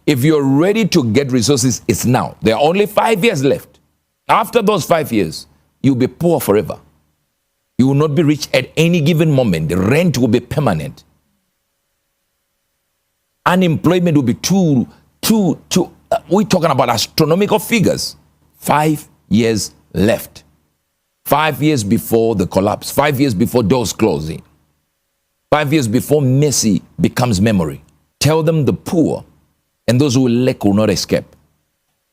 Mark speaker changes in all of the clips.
Speaker 1: If you're ready to get resources, it's now. There are only 5 years left. After those 5 years, you'll be poor forever. You will not be rich at any given moment. The rent will be permanent. Unemployment will be we're talking about astronomical figures. 5 years left. 5 years before the collapse. 5 years before doors closing. 5 years before mercy becomes memory. Tell them the poor and those who lack will not escape.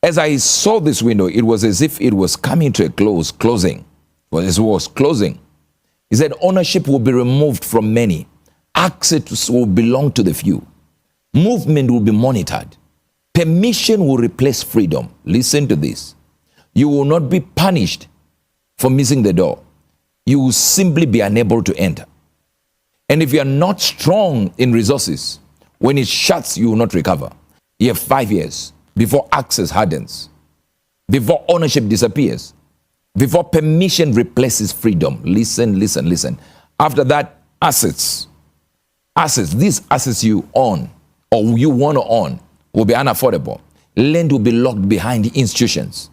Speaker 1: As I saw this window, it was as if it was coming to a closing. Well, it was closing. He said ownership will be removed from many. Access will belong to the few. Movement will be monitored. Permission will replace freedom. Listen to this. You will not be punished for missing the door. You will simply be unable to enter. And if you are not strong in resources, when it shuts, you will not recover. You have 5 years before access hardens, before ownership disappears, before permission replaces freedom. Listen, listen, listen. After that, assets, these assets you own or you want to own will be unaffordable. Land will be locked behind institutions.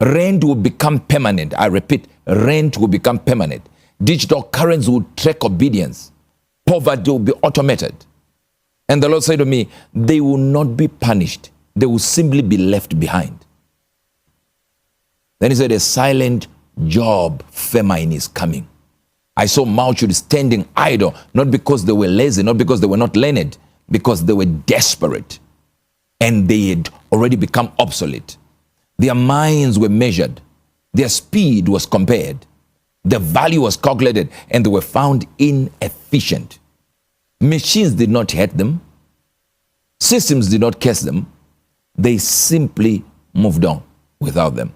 Speaker 1: Rent will become permanent. I repeat, rent will become permanent. Digital currency will track obedience. Poverty will be automated. And the Lord said to me, they will not be punished. They will simply be left behind. Then he said, a silent job famine is coming. I saw multitudes standing idle, not because they were lazy, not because they were not learned, because they were desperate and they had already become obsolete. Their minds were measured. Their speed was compared. The value was calculated and they were found inefficient. Machines did not hurt them. Systems did not curse them. They simply moved on without them.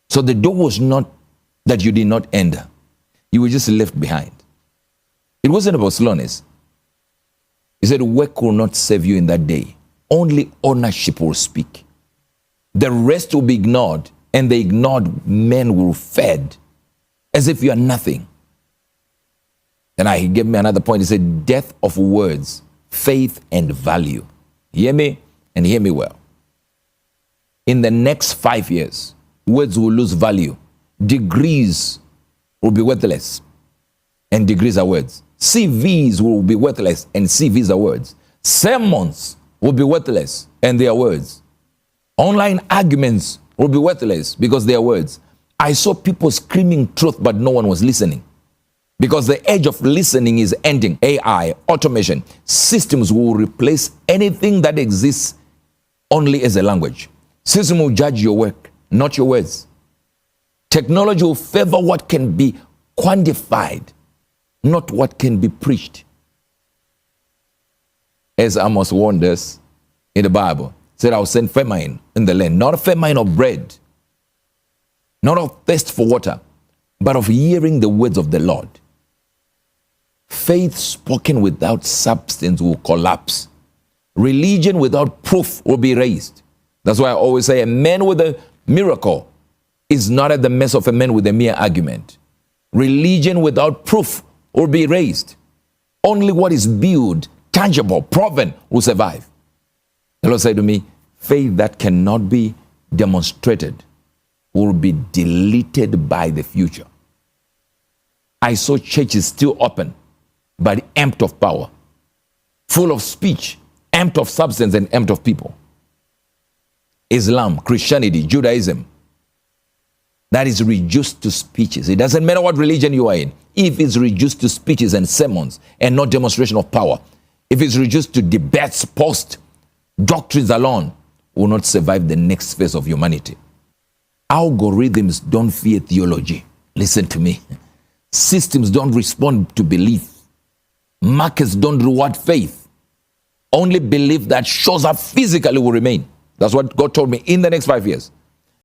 Speaker 1: So the door was not that you did not enter. You were just left behind. It wasn't about slowness. He said, work will not save you in that day. Only ownership will speak. The rest will be ignored, and the ignored men will fed as if you are nothing. Then he gave me another point. He said, death of words, faith and value. Hear me and hear me well. In the next 5 years, words will lose value. Degrees will be worthless, and degrees are words. CVs will be worthless, and CVs are words. Sermons will be worthless, and they are words. Online arguments will be worthless because they are words. I saw people screaming truth, but no one was listening. Because the age of listening is ending. AI, automation, systems will replace anything that exists only as a language. System will judge your work, not your words. Technology will favor what can be quantified, not what can be preached. As Amos warned us in the Bible, said, I'll send famine in the land, not a famine of bread, not of thirst for water, but of hearing the words of the Lord. Faith spoken without substance will collapse. Religion without proof will be raised. That's why I always say a man with a miracle is not at the mess of a man with a mere argument. Religion without proof will be raised. Only what is built, tangible, proven will survive. The Lord said to me, faith that cannot be demonstrated will be deleted by the future. I saw churches still open, but empty of power, full of speech, empty of substance, and empty of people. Islam, Christianity, Judaism, that is reduced to speeches. It doesn't matter what religion you are in. If it's reduced to speeches and sermons and not demonstration of power, if it's reduced to debates, post doctrines alone, will not survive the next phase of humanity. Algorithms don't fear theology. Listen to me. Systems don't respond to belief. Markets don't reward faith. Only belief that shows up physically will remain. That's what God told me in the next 5 years.